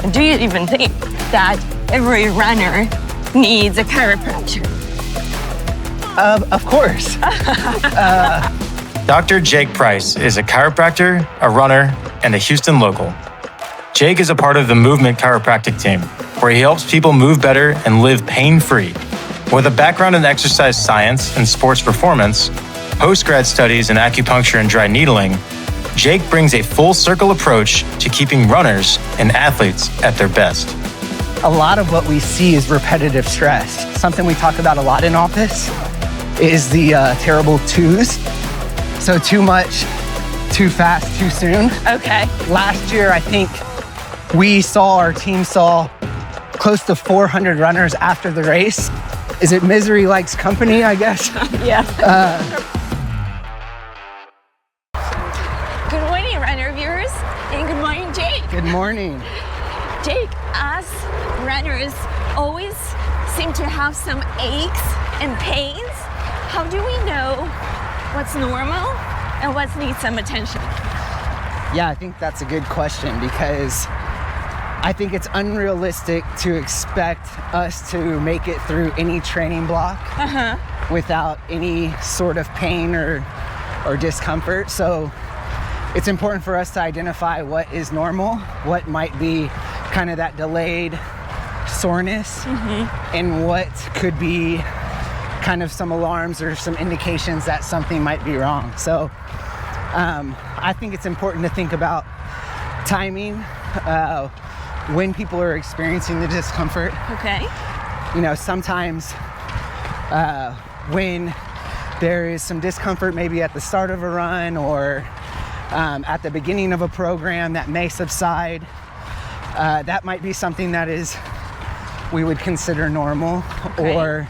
Do you even think that every runner needs a chiropractor? Of course. Dr. Jake Price is a chiropractor, a runner, and a Houston local. Jake is a part of the Movement Chiropractic team, where he helps people move better and live pain-free. With a background in exercise science and sports performance, post-grad studies in acupuncture and dry needling, Jake brings a full-circle approach to keeping runners and athletes at their best. A lot of what we see is repetitive stress. Something we talk about a lot in office is the terrible twos. So too much, too fast, too soon. Okay. Last year, I think our team saw close to 400 runners after the race. Is it misery likes company, I guess? Yeah. Good morning, runner viewers, and good morning, Jake. Good morning. Jake, us runners always seem to have some aches and pains. How do we know what's normal and what needs some attention? Yeah, I think that's a good question, because I think it's unrealistic to expect us to make it through any training block without any sort of pain or discomfort. So it's important for us to identify what is normal, what might be kind of that delayed soreness, and what could be kind of some alarms or some indications that something might be wrong. So I think it's important to think about timing, when people are experiencing the discomfort. Okay. You know, sometimes when there is some discomfort, maybe at the start of a run or at the beginning of a program that may subside, that might be something that we would consider normal. Okay. Or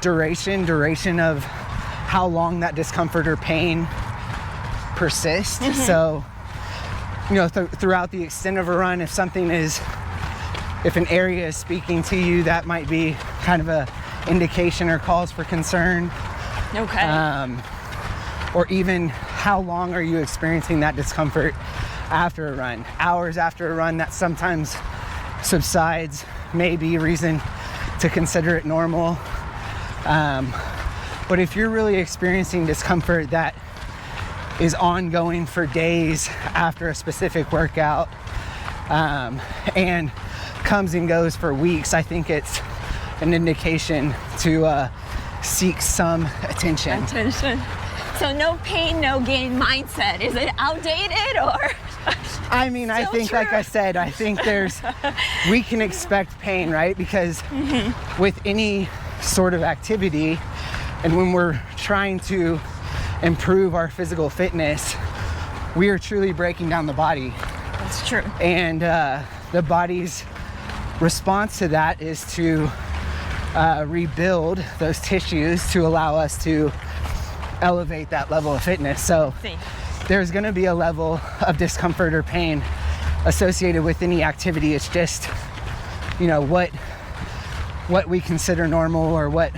duration of how long that discomfort or pain persists. So, you know, throughout the extent of a run, if an area is speaking to you, that might be kind of a indication or cause for concern. Okay. Or even how long are you experiencing that discomfort after a run? Hours after a run, that sometimes subsides, may be a reason to consider it normal. But if you're really experiencing discomfort that is ongoing for days after a specific workout, and comes and goes for weeks, I think it's an indication to seek some attention. So no pain, no gain mindset. Is it outdated or? I mean, I think, like I said, I think we can expect pain, right? Because with any sort of activity, and when we're trying to improve our physical fitness, we are truly breaking down the body. That's true. And the body's response to that is to rebuild those tissues to allow us to elevate that level of fitness. So there's going to be a level of discomfort or pain associated with any activity. It's just, you know, what we consider normal or what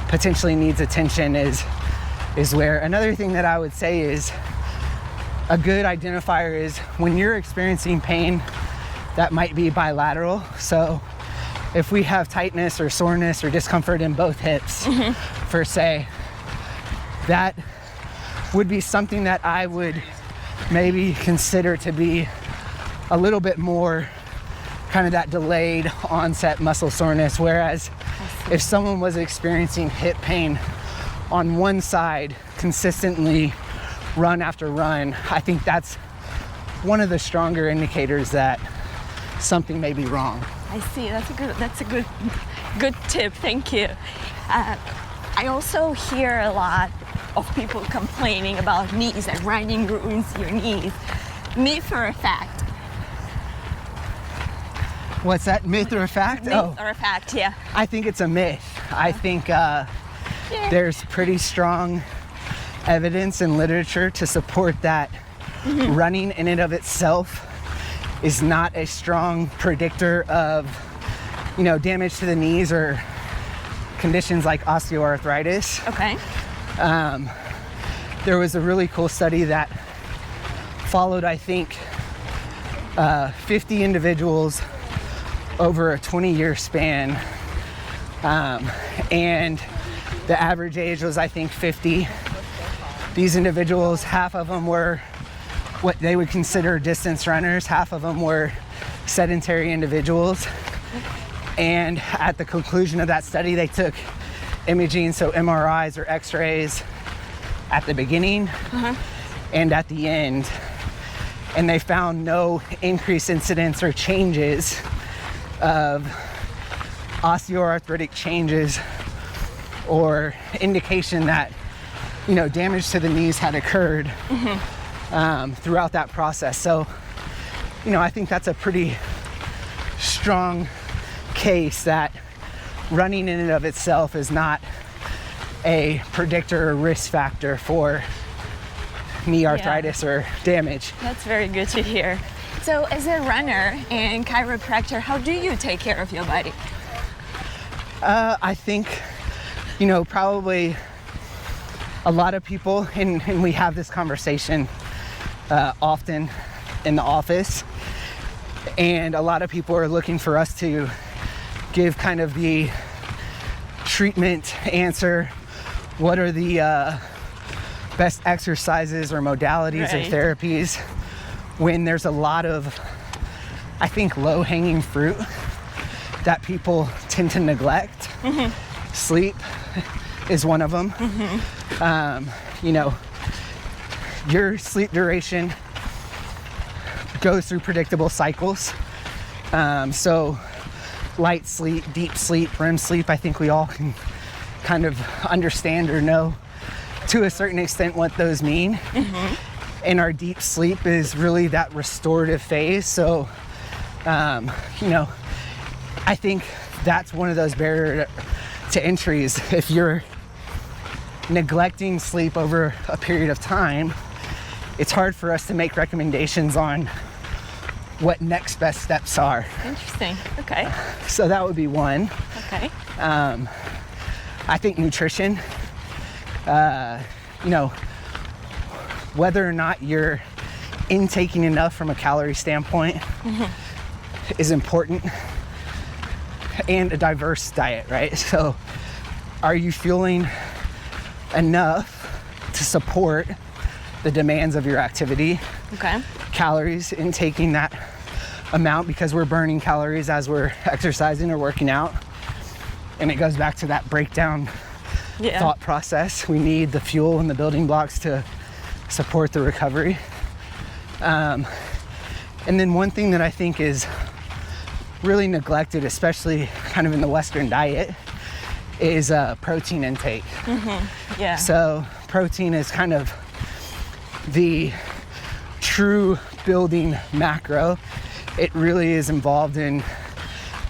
potentially needs attention is where. Another thing that I would say is a good identifier is when you're experiencing pain that might be bilateral. So if we have tightness or soreness or discomfort in both hips, per se, that would be something that I would maybe consider to be a little bit more kind of that delayed onset muscle soreness. Whereas if someone was experiencing hip pain on one side consistently, run after run, I think that's one of the stronger indicators that something may be wrong. I see. That's a good tip. Thank you. I also hear a lot of people complaining about knees, that running ruins your knees. Myth or a fact? What's that? Myth or a fact? Myth or a fact, yeah. I think it's a myth. I think there's pretty strong evidence and literature to support that running in and of itself is not a strong predictor of, you know, damage to the knees or conditions like osteoarthritis. Okay. There was a really cool study that followed, I think, 50 individuals over a 20-year span. And the average age was, I think, 50. These individuals, half of them were what they would consider distance runners, half of them were sedentary individuals. And at the conclusion of that study, they took imaging, so MRIs or X-rays, at the beginning and at the end. And they found no increased incidence or changes of osteoarthritic changes or indication that, you know, damage to the knees had occurred throughout that process. So, you know, I think that's a pretty strong case that running in and of itself is not a predictor or risk factor for knee arthritis or damage. That's very good to hear. So as a runner and chiropractor, how do you take care of your body? I think, you know, probably a lot of people, and we have this conversation often in the office, and a lot of people are looking for us to give kind of the treatment answer. What are the best exercises or modalities or therapies, when there's a lot of, I think, low-hanging fruit that people tend to neglect. Sleep is one of them. You know, your sleep duration goes through predictable cycles. So light sleep, deep sleep, REM sleep, I think we all can kind of understand or know to a certain extent what those mean. And our deep sleep is really that restorative phase. So, you know, I think that's one of those barriers to entries. If you're neglecting sleep over a period of time, it's hard for us to make recommendations on what next best steps are. Interesting. Okay. So that would be one. Okay. I think nutrition, you know, whether or not you're intaking enough from a calorie standpoint is important, and a diverse diet, right? So are you fueling enough to support the demands of your activity? Okay. Calories, intaking that amount, because we're burning calories as we're exercising or working out. And it goes back to that breakdown thought process. We need the fuel and the building blocks to support the recovery. And then one thing that I think is really neglected, especially kind of in the Western diet, is protein intake. Yeah. So protein is kind of the true building macro. It really is involved in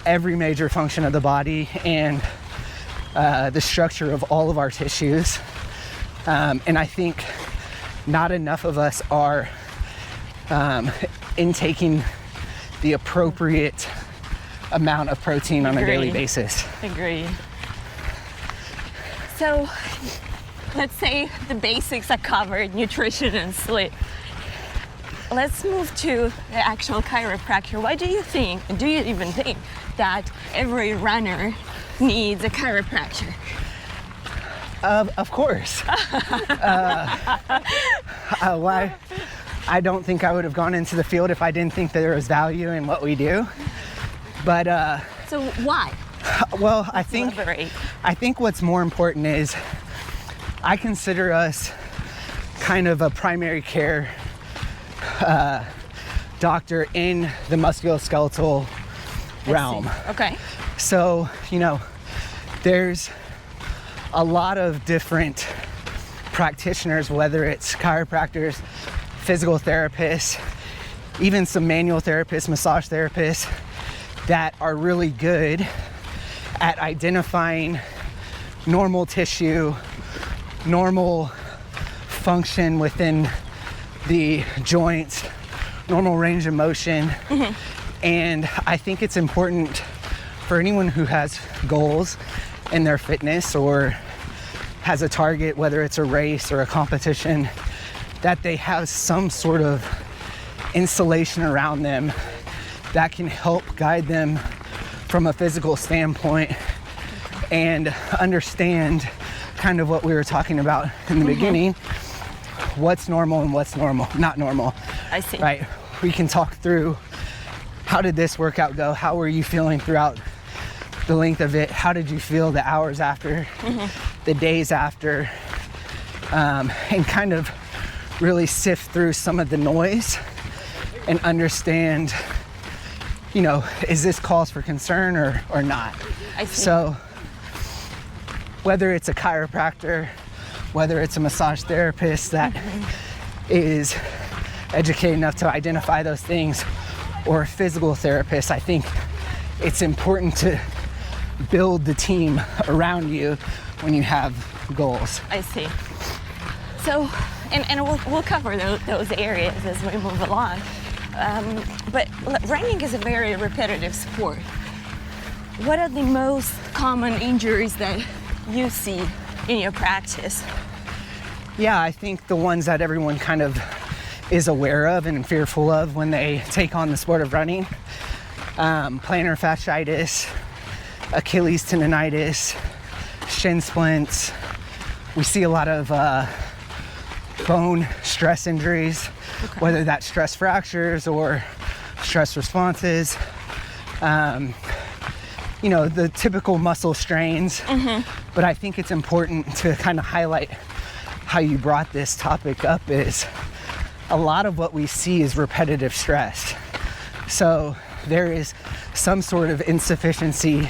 every major function of the body and the structure of all of our tissues. And I think not enough of us are intaking the appropriate amount of protein on a daily basis. Agreed. So let's say the basics are covered, nutrition and sleep. Let's move to the actual chiropractor. Why do you even think that every runner needs a chiropractor? Of course. Why? I don't think I would have gone into the field if I didn't think that there was value in what we do. But so why? Well, I think what's more important is I consider us kind of a primary care doctor in the musculoskeletal realm. Okay. So, you know, there's a lot of different practitioners, whether it's chiropractors, physical therapists, even some manual therapists, massage therapists, that are really good at identifying normal tissue, normal function within the joints, normal range of motion. And I think it's important for anyone who has goals in their fitness or has a target, whether it's a race or a competition, that they have some sort of insulation around them that can help guide them from a physical standpoint and understand kind of what we were talking about in the beginning, what's normal and what's not normal. I see. Right? We can talk through, how did this workout go? How were you feeling throughout the length of it? How did you feel the hours after, the days after? And kind of really sift through some of the noise and understand, you know, is this cause for concern or not? I see. So whether it's a chiropractor, whether it's a massage therapist that is educated enough to identify those things, or a physical therapist, I think it's important to build the team around you when you have goals. I see. So, and we'll cover those areas as we move along. But running is a very repetitive sport. What are the most common injuries that you see in your practice? Yeah, I think the ones that everyone kind of is aware of and fearful of when they take on the sport of running. Plantar fasciitis, Achilles tendonitis, shin splints. We see a lot of bone stress injuries, whether that's stress fractures or stress responses. You know, the typical muscle strains. But I think it's important to kind of highlight how you brought this topic up is a lot of what we see is repetitive stress. So there is some sort of insufficiency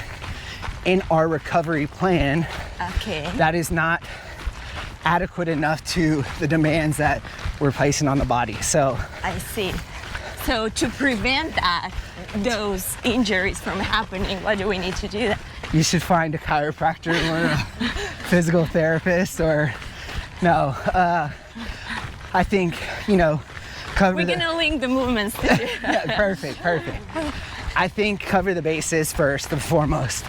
in our recovery plan that is not adequate enough to the demands that we're placing on the body. So I see. So to prevent those injuries from happening, what do we need to do? You should find a chiropractor or a physical therapist or no. I think, you know, we're gonna link the movements to yeah, perfect. I think cover the bases first and foremost.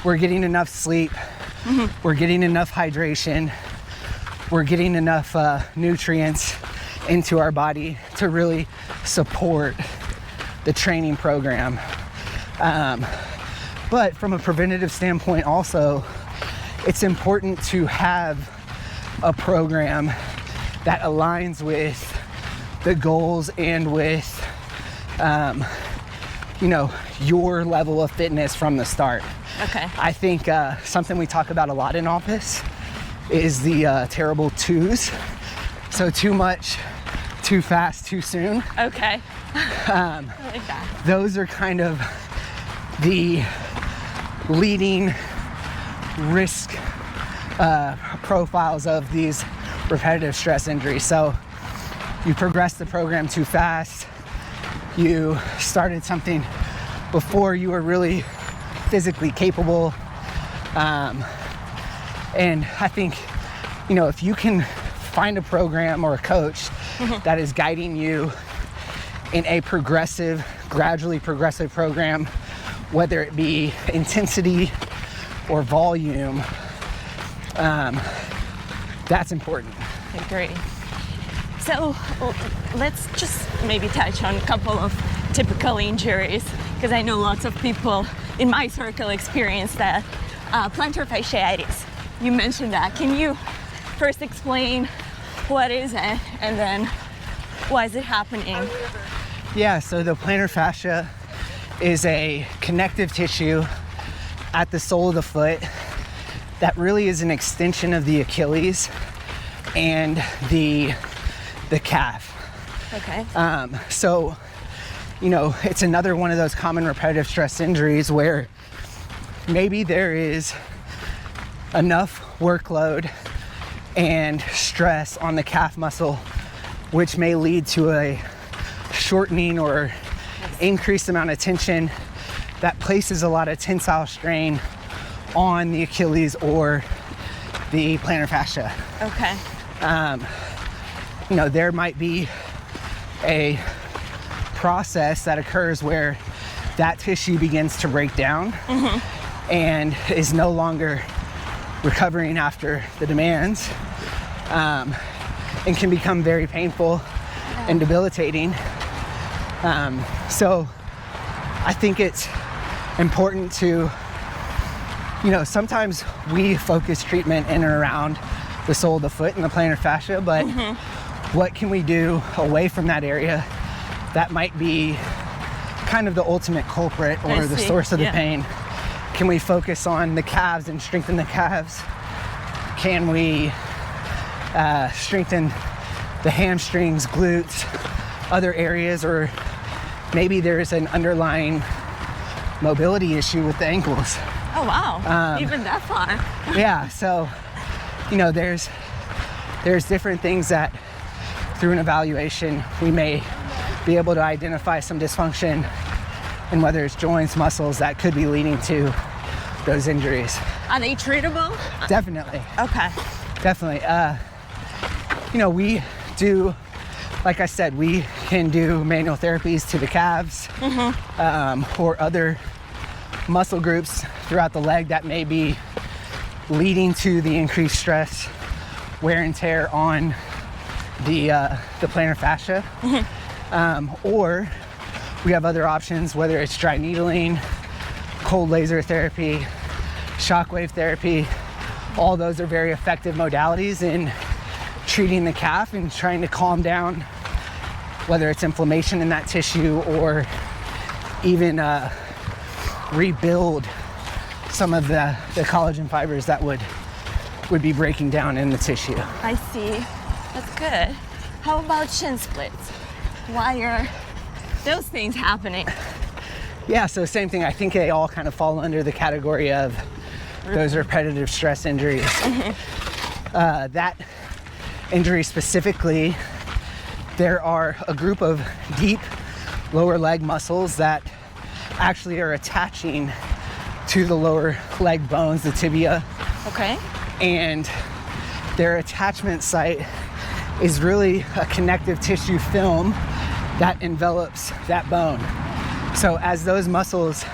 We're getting enough sleep. We're getting enough hydration. We're getting enough nutrients into our body to really support the training program. But from a preventative standpoint also, it's important to have a program that aligns with the goals and with, you know, your level of fitness from the start. Okay. I think something we talk about a lot in office is the terrible twos. So too much, too fast, too soon. Okay. I like that. Those are kind of the leading risk profiles of these repetitive stress injuries. So you progressed the program too fast. You started something before you were really physically capable. And I think, you know, if you can find a program or a coach that is guiding you in a progressive, gradually progressive program, whether it be intensity or volume, that's important. I agree. So let's just maybe touch on a couple of typical injuries, because I know lots of people in my circle experience that. Plantar fasciitis, you mentioned that. Can you first explain what is it and then why is it happening? Yeah, so the plantar fascia is a connective tissue at the sole of the foot that really is an extension of the Achilles and the calf. Okay. So, you know, it's another one of those common repetitive stress injuries where maybe there is enough workload and stress on the calf muscle, which may lead to a shortening or increased amount of tension that places a lot of tensile strain on the Achilles or the plantar fascia. Okay. You know, there might be a process that occurs where that tissue begins to break down and is no longer recovering after the demands, and can become very painful and debilitating. So I think it's important to, sometimes we focus treatment in and around the sole of the foot and the plantar fascia, but what can we do away from that area that might be kind of the ultimate culprit or the source of the pain? Can we focus on the calves and strengthen the calves? Can we strengthen the hamstrings, glutes, other areas, or maybe there's an underlying mobility issue with the ankles? Oh wow, even that far. Yeah, so there's different things that through an evaluation we may be able to identify some dysfunction, and whether it's joints, muscles, that could be leading to those injuries. Are they treatable? Definitely. Okay. Definitely. We do, like I said, we can do manual therapies to the calves, or other muscle groups throughout the leg that may be leading to the increased stress, wear and tear on the plantar fascia. Or we have other options, whether it's dry needling, cold laser therapy, shockwave therapy. All those are very effective modalities in treating the calf and trying to calm down whether it's inflammation in that tissue or even rebuild some of the collagen fibers that would be breaking down in the tissue. I see. That's good. How about shin splits? Why are those things happening? Yeah, so same thing. I think they all kind of fall under the category of those repetitive stress injuries. That injury specifically, there are a group of deep lower leg muscles that actually are attaching to the lower leg bones, the tibia. Okay. And their attachment site is really a connective tissue film that envelops that bone. So as those muscles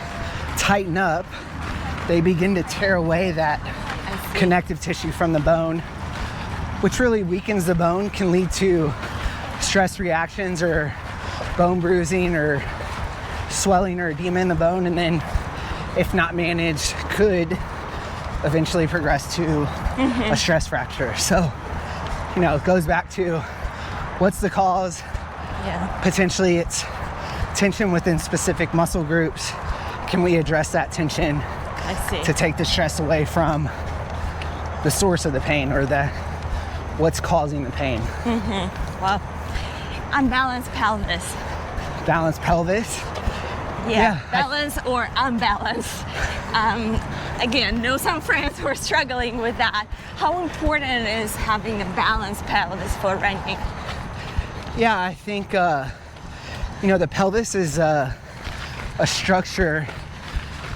tighten up, they begin to tear away that connective tissue from the bone, which really weakens the bone, can lead to stress reactions or bone bruising or swelling or edema in the bone, and then if not managed could eventually progress to a stress fracture. So it goes back to what's the cause. Potentially it's tension within specific muscle groups. Can we address that tension to take the stress away from the source of the pain or what's causing the pain? Wow. Unbalanced pelvis. Balanced pelvis? Yeah, balance or unbalanced. Again, know some friends who are struggling with that. How important is having a balanced pelvis for running? Yeah, I think, the pelvis is a structure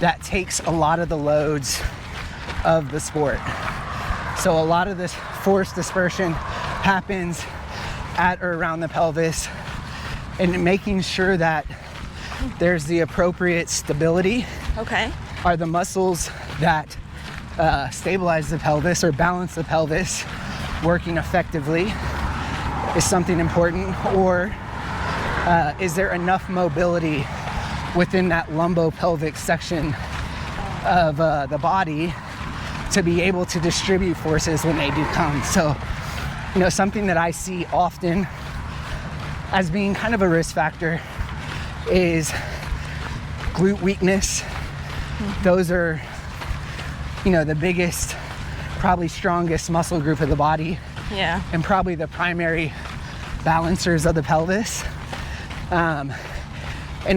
that takes a lot of the loads of the sport. So a lot of this force dispersion happens at or around the pelvis, and making sure that there's the appropriate stability. Okay. Are the muscles that stabilize the pelvis or balance the pelvis working effectively is something important, or is there enough mobility within that lumbopelvic section of the body to be able to distribute forces when they do come. So, something that I see often as being kind of a risk factor is glute weakness. Those are, the biggest, probably strongest muscle group of the body. Yeah. And probably the primary balancers of the pelvis. And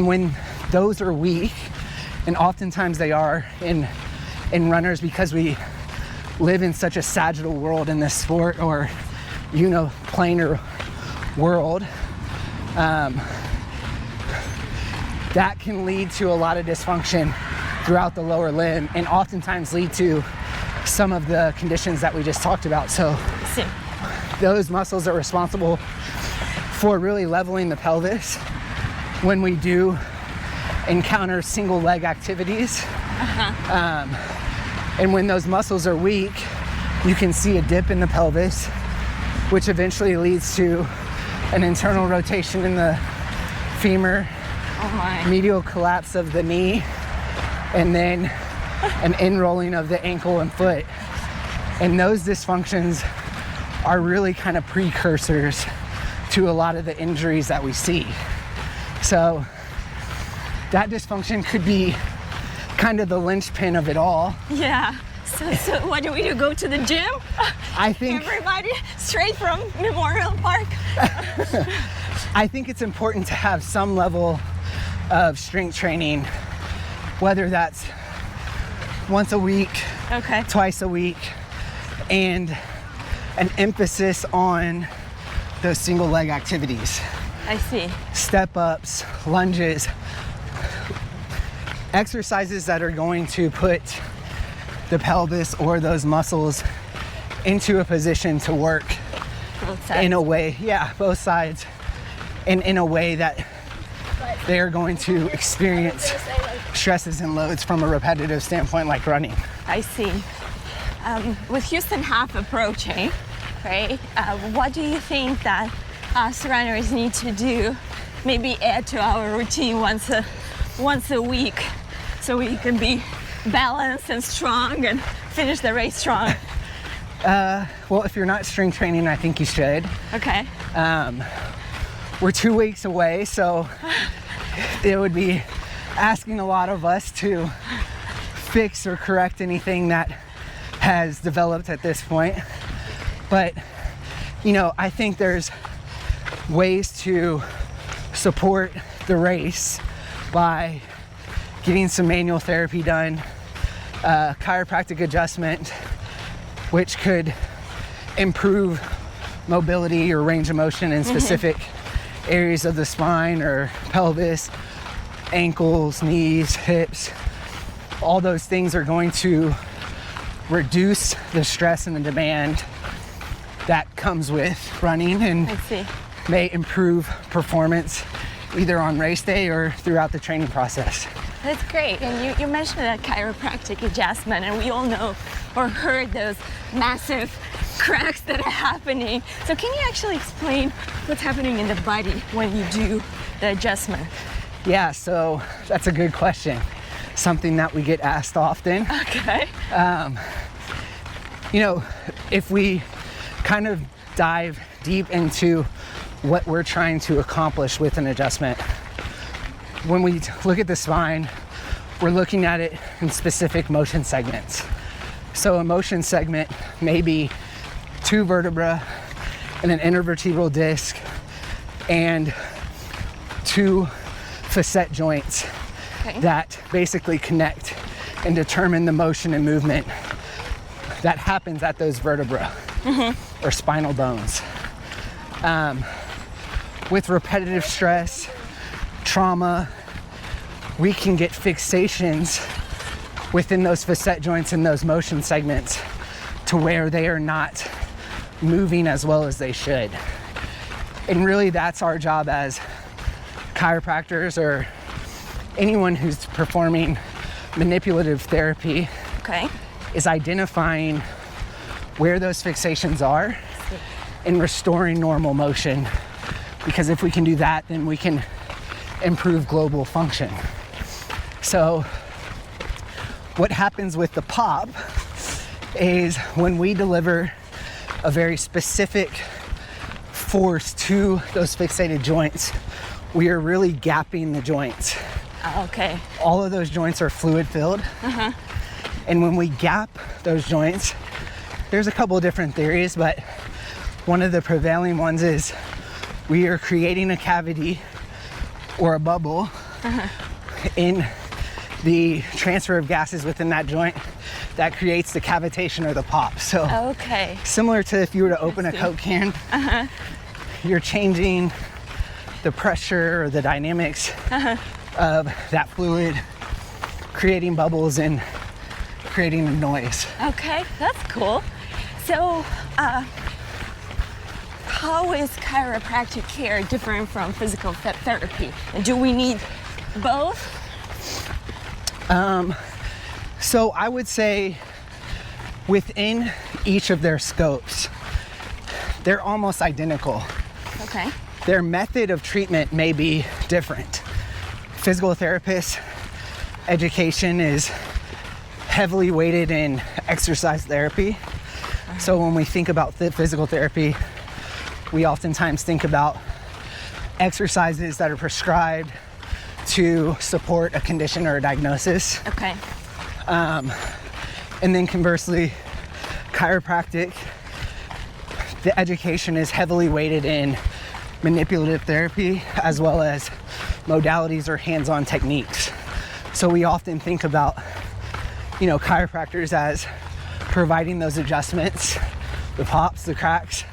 when those are weak, and oftentimes they are in runners because we live in such a sagittal world in this sport, or planar world, that can lead to a lot of dysfunction throughout the lower limb and oftentimes lead to some of the conditions that we just talked about. So those muscles are responsible for really leveling the pelvis when we do encounter single leg activities. And when those muscles are weak, you can see a dip in the pelvis, which eventually leads to an internal rotation in the femur, Oh my. medial collapse of the knee, and then an in-rolling of the ankle and foot. And those dysfunctions are really kind of precursors to a lot of the injuries that we see. So that dysfunction could be kind of the linchpin of it all. Yeah. So what do we do? Go to the gym? I think Everybody straight from Memorial Park? I think it's important to have some level of strength training, whether that's once a week, Okay. twice a week, and an emphasis on those single leg activities. I see. Step ups, lunges, exercises that are going to put the pelvis or those muscles into a position to work Both sides. in a way, both sides, and in a way that they are going to experience stresses and loads from a repetitive standpoint, like running. I see. With Houston half approaching, right? What do you think that us runners need to do? Maybe add to our routine once a week, so we can be balanced and strong and finish the race strong. Well, if you're not strength training, I think you should. Okay. We're 2 weeks away, so it would be asking a lot of us to fix or correct anything that has developed at this point. But, I think there's ways to support the race by getting some manual therapy done, chiropractic adjustment, which could improve mobility or range of motion in specific areas of the spine or pelvis, ankles, knees, hips. All those things are going to reduce the stress and the demand that comes with running, and I see. may improve performance either on race day or throughout the training process. That's great. And you mentioned that chiropractic adjustment, and we all know or heard those massive cracks that are happening. So can you actually explain what's happening in the body when you do the adjustment? Yeah, so that's a good question. Something that we get asked often. Okay. If we kind of dive deep into what we're trying to accomplish with an adjustment, when we look at the spine, we're looking at it in specific motion segments. So a motion segment may be 2 vertebrae and an intervertebral disc and 2 facet joints that basically connect and determine the motion and movement that happens at those vertebrae or spinal bones. With repetitive stress, trauma, we can get fixations within those facet joints and those motion segments to where they are not moving as well as they should. And really that's our job as chiropractors or anyone who's performing manipulative therapy, is identifying where those fixations are and restoring normal motion. Because if we can do that, then we can improve global function. So what happens with the pop is when we deliver a very specific force to those fixated joints, we are really gapping the joints. Okay. All of those joints are fluid filled. And when we gap those joints, there's a couple of different theories, but one of the prevailing ones is we are creating a cavity or a bubble in the transfer of gases within that joint that creates the cavitation or the pop. So similar to if you were to open a Coke can, you're changing the pressure or the dynamics of that fluid, creating bubbles and creating a noise. Okay, that's cool. So how is chiropractic care different from physical therapy? And do we need both? So I would say within each of their scopes, they're almost identical. Okay. their method of treatment may be different. Physical therapists' education is heavily weighted in exercise therapy. So when we think about physical therapy, we oftentimes think about exercises that are prescribed to support a condition or a diagnosis. Okay. And then conversely, chiropractic, the education is heavily weighted in manipulative therapy as well as modalities or hands-on techniques. So we often think about, chiropractors as providing those adjustments, the pops, the cracks,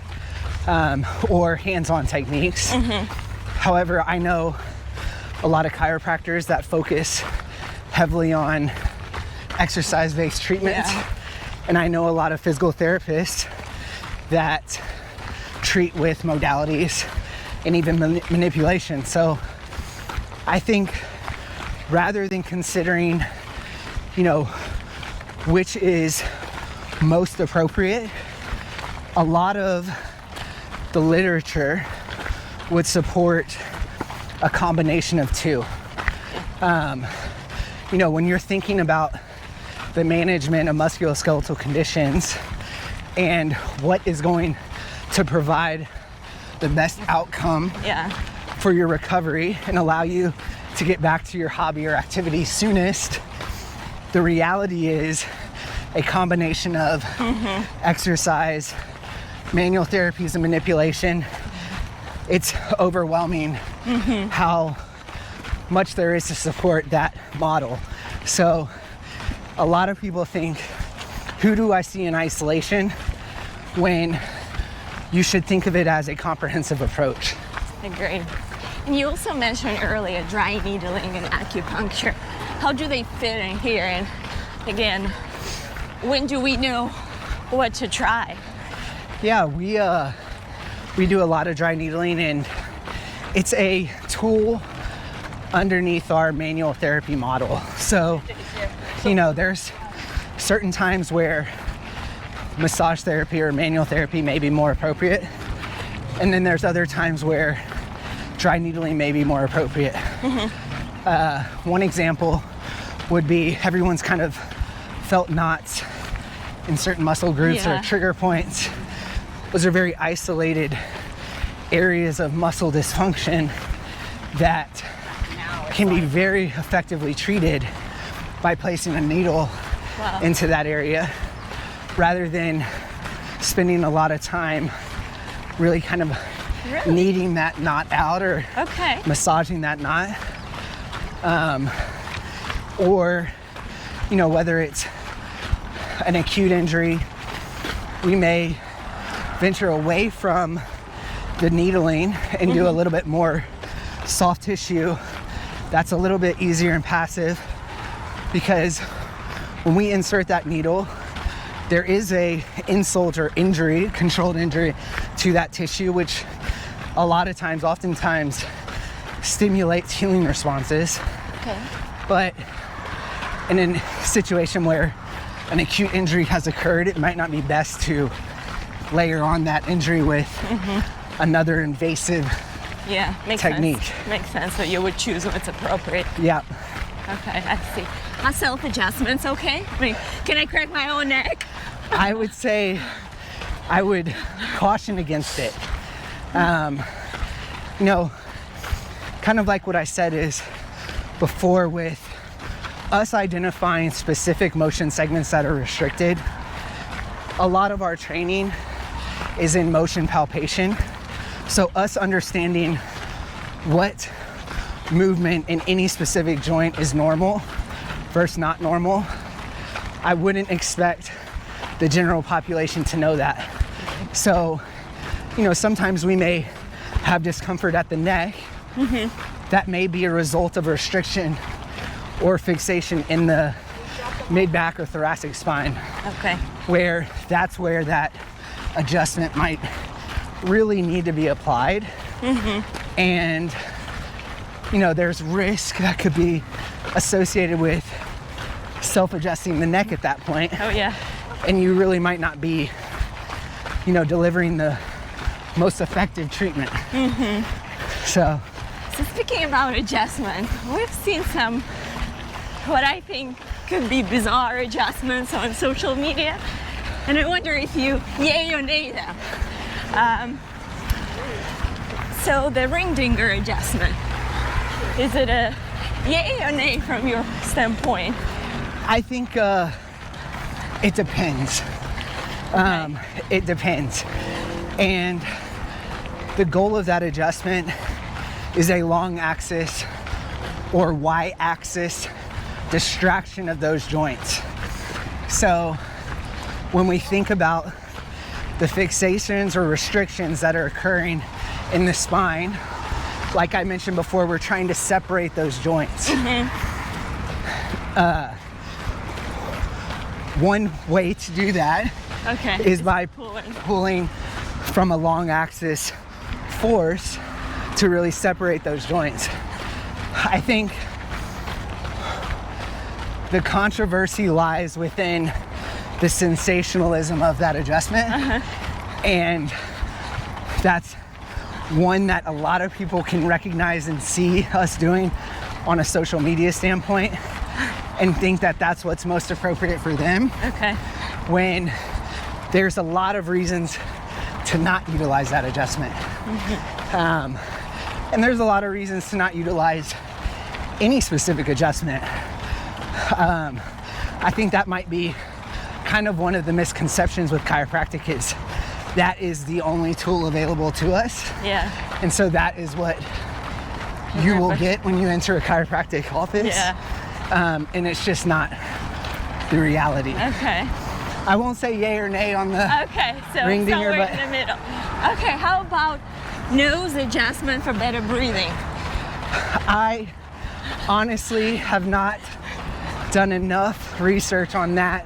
or hands-on techniques. However, I know a lot of chiropractors that focus heavily on exercise-based treatments. Yeah. And I know a lot of physical therapists that treat with modalities and even manipulation. So I think rather than considering, which is most appropriate, a lot of the literature would support a combination of two. When you're thinking about the management of musculoskeletal conditions and what is going to provide the best outcome for your recovery and allow you to get back to your hobby or activity soonest, the reality is a combination of exercise, manual therapies, and manipulation. It's overwhelming how much there is to support that model. So a lot of people think, who do I see in isolation, when you should think of it as a comprehensive approach. Agreed. And you also mentioned earlier dry needling and acupuncture. How do they fit in here? And again, when do we know what to try? Yeah, we do a lot of dry needling, and it's a tool underneath our manual therapy model. So, there's certain times where massage therapy or manual therapy may be more appropriate. And then there's other times where dry needling may be more appropriate. One example would be everyone's kind of felt knots in certain muscle groups or trigger points. Those are very isolated areas of muscle dysfunction that can be very effectively treated by placing a needle into that area, rather than spending a lot of time really kind of kneading that knot out or massaging that knot. Or, whether it's an acute injury, we may venture away from the needling and do a little bit more soft tissue that's a little bit easier and passive, because when we insert that needle, there is a insult or injury, controlled injury to that tissue, which oftentimes stimulates healing responses. But in a situation where an acute injury has occurred, it might not be best to layer on that injury with another invasive technique. Makes sense. So you would choose when it's appropriate. Yeah. Okay, I see. Are self-adjustments okay? I mean, can I crack my own neck? I would say I would caution against it. Kind of like what I said is before, with us identifying specific motion segments that are restricted, a lot of our training is in motion palpation. So us understanding what movement in any specific joint is normal versus not normal, I wouldn't expect the general population to know that. So, sometimes we may have discomfort at the neck. That may be a result of a restriction or fixation in the mid-back or thoracic spine. Where that adjustment might really need to be applied. And, there's risk that could be associated with self-adjusting the neck at that point. And you really might not be, delivering the most effective treatment. So speaking about adjustment, we've seen some what I think could be bizarre adjustments on social media, and I wonder if you yay or nay them. So the ring dinger adjustment, is it a yay or nay from your standpoint? I think it depends. It depends. And the goal of that adjustment is a long axis or Y axis distraction of those joints. So when we think about the fixations or restrictions that are occurring in the spine, like I mentioned before, we're trying to separate those joints. One way to do that is by pulling from a long axis force to really separate those joints. I think the controversy lies within the sensationalism of that adjustment. And that's one that a lot of people can recognize and see us doing on a social media standpoint and think that that's what's most appropriate for them. When there's a lot of reasons to not utilize that adjustment. And there's a lot of reasons to not utilize any specific adjustment. I think that might be kind of one of the misconceptions with chiropractic is that is the only tool available to us. And so that is what you will get when you enter a chiropractic office. And it's just not the reality. I won't say yay or nay on the so ring dinger, somewhere but in the middle. How about nose adjustment for better breathing? I honestly have not done enough research on that.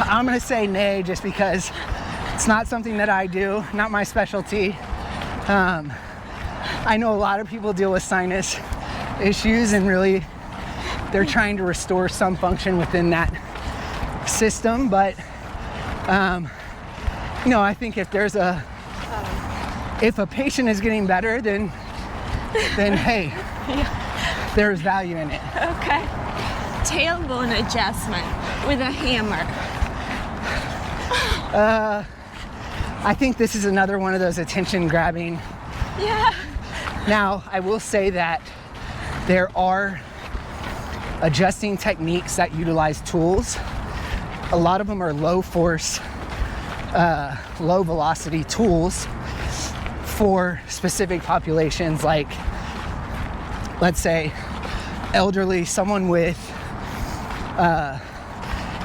I'm gonna say nay just because it's not something that I do, not my specialty. I know a lot of people deal with sinus issues and really they're trying to restore some function within that system, but you know, I think if a patient is getting better, then hey, there's value in it. Tailbone adjustment with a hammer. I think this is another one of those attention grabbing. Now, I will say that there are adjusting techniques that utilize tools. A lot of them are low force, low velocity tools for specific populations, like let's say elderly, someone with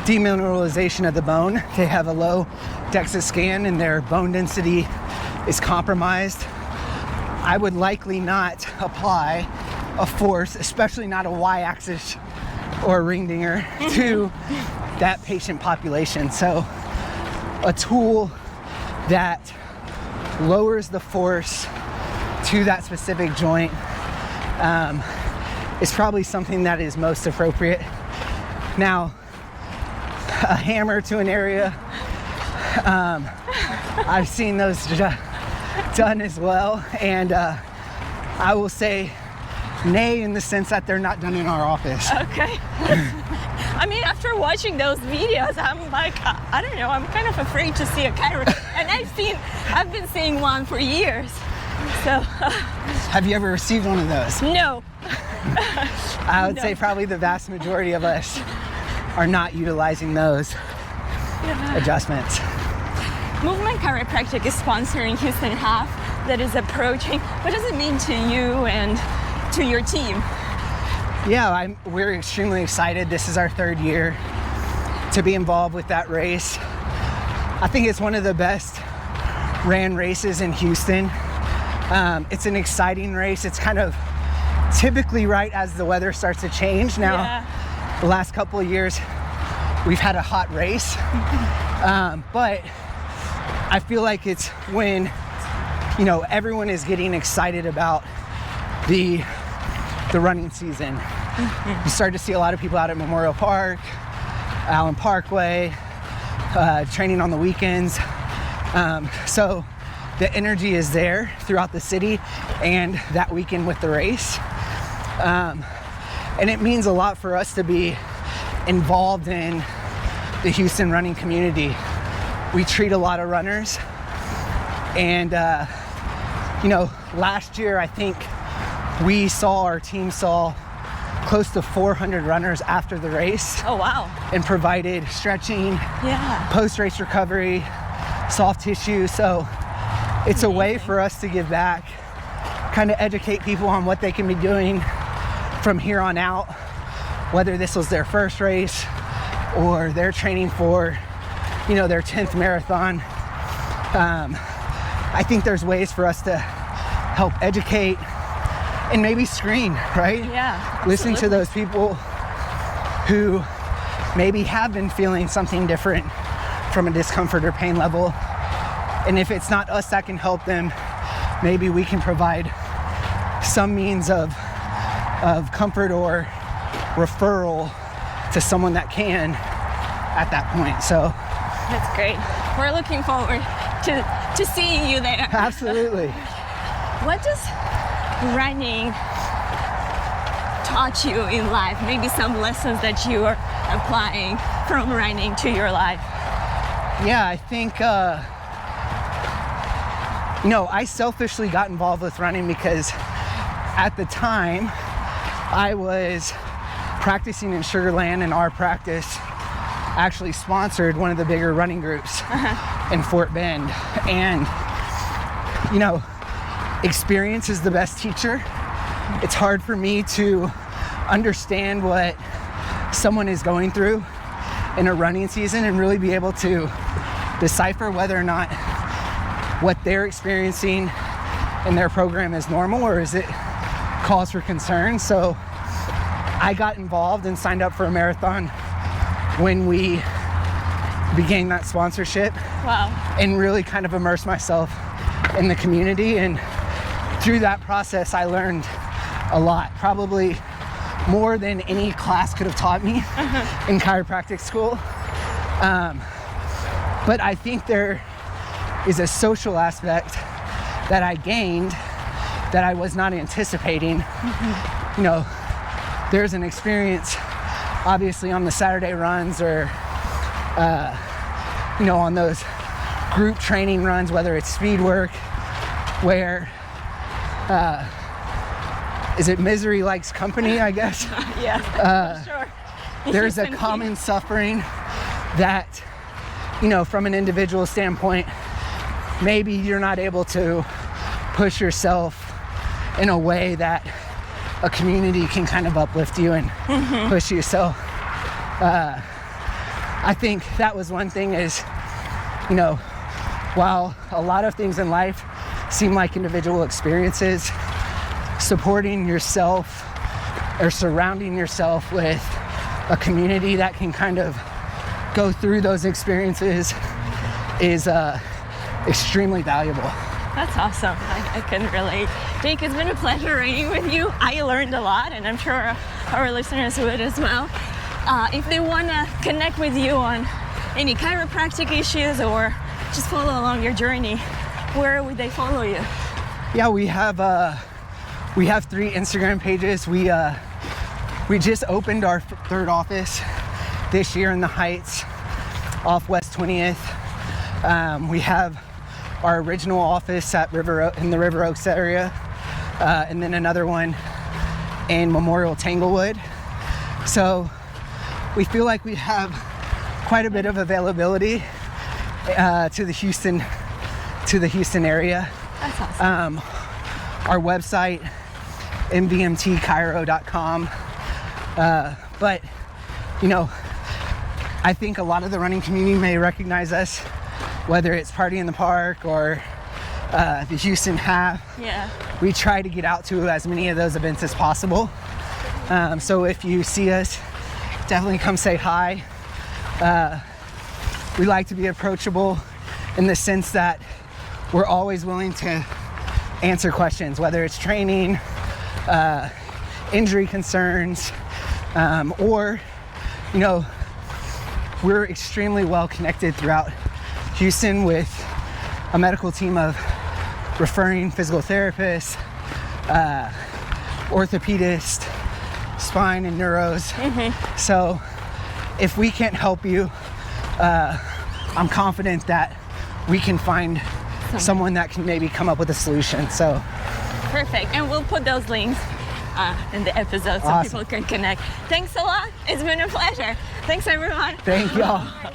demineralization of the bone. They have a low DEXA scan and their bone density is compromised. I would likely not apply a force, especially not a Y-axis or a ring dinger, to that patient population. So a tool that lowers the force to that specific joint is probably something that is most appropriate. Now, a hammer to an area, I've seen those done as well, and I will say nay in the sense that they're not done in our office. I mean, after watching those videos, I'm like, I don't know, I'm kind of afraid to see a chiropractor. And I've been seeing one for years. So. Have you ever received one of those? No. I would say probably the vast majority of us are not utilizing those adjustments. Movement Chiropractic is sponsoring Houston Half that is approaching. What does it mean to you and to your team? Yeah, we're extremely excited. This is our third year to be involved with that race. I think it's one of the best ran races in Houston. It's an exciting race. It's kind of typically right as the weather starts to change. Now, the last couple of years, we've had a hot race, but I feel like it's when, you know, everyone is getting excited about the running season. You start to see a lot of people out at Memorial Park, Allen Parkway, training on the weekends. So the energy is there throughout the city and that weekend with the race. And it means a lot for us to be involved in the Houston running community. We treat a lot of runners, and last year I think our team saw close to 400 runners after the race. Oh, wow. And provided stretching, Yeah. post-race recovery, soft tissue. So it's a way for us to give back, kind of educate people on what they can be doing from here on out, whether this was their first race or they're training for, their 10th marathon. I think there's ways for us to help educate and maybe screen, right? Yeah. Listen to absolutely. those people who maybe have been feeling something different from a discomfort or pain level. And if it's not us that can help them, maybe we can provide some means of comfort or referral to someone that can at that point. So That's great. We're looking forward to seeing you there. absolutely. What does running taught you in life? Maybe some lessons that you are applying from running to your life. Yeah, I think, I selfishly got involved with running because at the time I was practicing in Sugar Land, and our practice actually sponsored one of the bigger running groups in Fort Bend. And, experience is the best teacher. It's hard for me to understand what someone is going through in a running season and really be able to decipher whether or not what they're experiencing in their program is normal or is it cause for concern. So I got involved and signed up for a marathon when we began that sponsorship. Wow. And really kind of immersed myself in the community. And through that process, I learned a lot, probably more than any class could have taught me in chiropractic school. But I think there is a social aspect that I gained that I was not anticipating. There's an experience, obviously, on the Saturday runs or, on those group training runs, whether it's speed work, where, is it misery likes company, I guess? Yeah, for sure. There's a common suffering that, from an individual standpoint, maybe you're not able to push yourself in a way that a community can kind of uplift you and push you. So I think that was one thing is, while a lot of things in life seem like individual experiences, supporting yourself or surrounding yourself with a community that can kind of go through those experiences is extremely valuable. That's awesome. I can relate. Jake, it's been a pleasure running with you. I learned a lot, and I'm sure our listeners would as well. If they want to connect with you on any chiropractic issues or just follow along your journey, where would they follow you? Yeah, we have 3 Instagram pages. We just opened our third office this year in the Heights off West 20th. We have our original office at in the River Oaks area, and then another one in Memorial Tanglewood. So we feel like we have quite a bit of availability to the Houston area. That's awesome. Our website, MVMTchiro.com. But I think a lot of the running community may recognize us, whether it's Party in the Park or the Houston Half. Yeah. We try to get out to as many of those events as possible. So if you see us, definitely come say hi. We like to be approachable in the sense that we're always willing to answer questions, whether it's training, injury concerns, or, we're extremely well connected throughout Houston with a medical team of referring physical therapists, orthopedists, spine and neuros. So if we can't help you, I'm confident that we can find someone that can maybe come up with a solution. So perfect. And we'll put those links in the episode so Awesome. people can connect. Thanks a lot. It's been a pleasure. Thanks, everyone. thank y'all.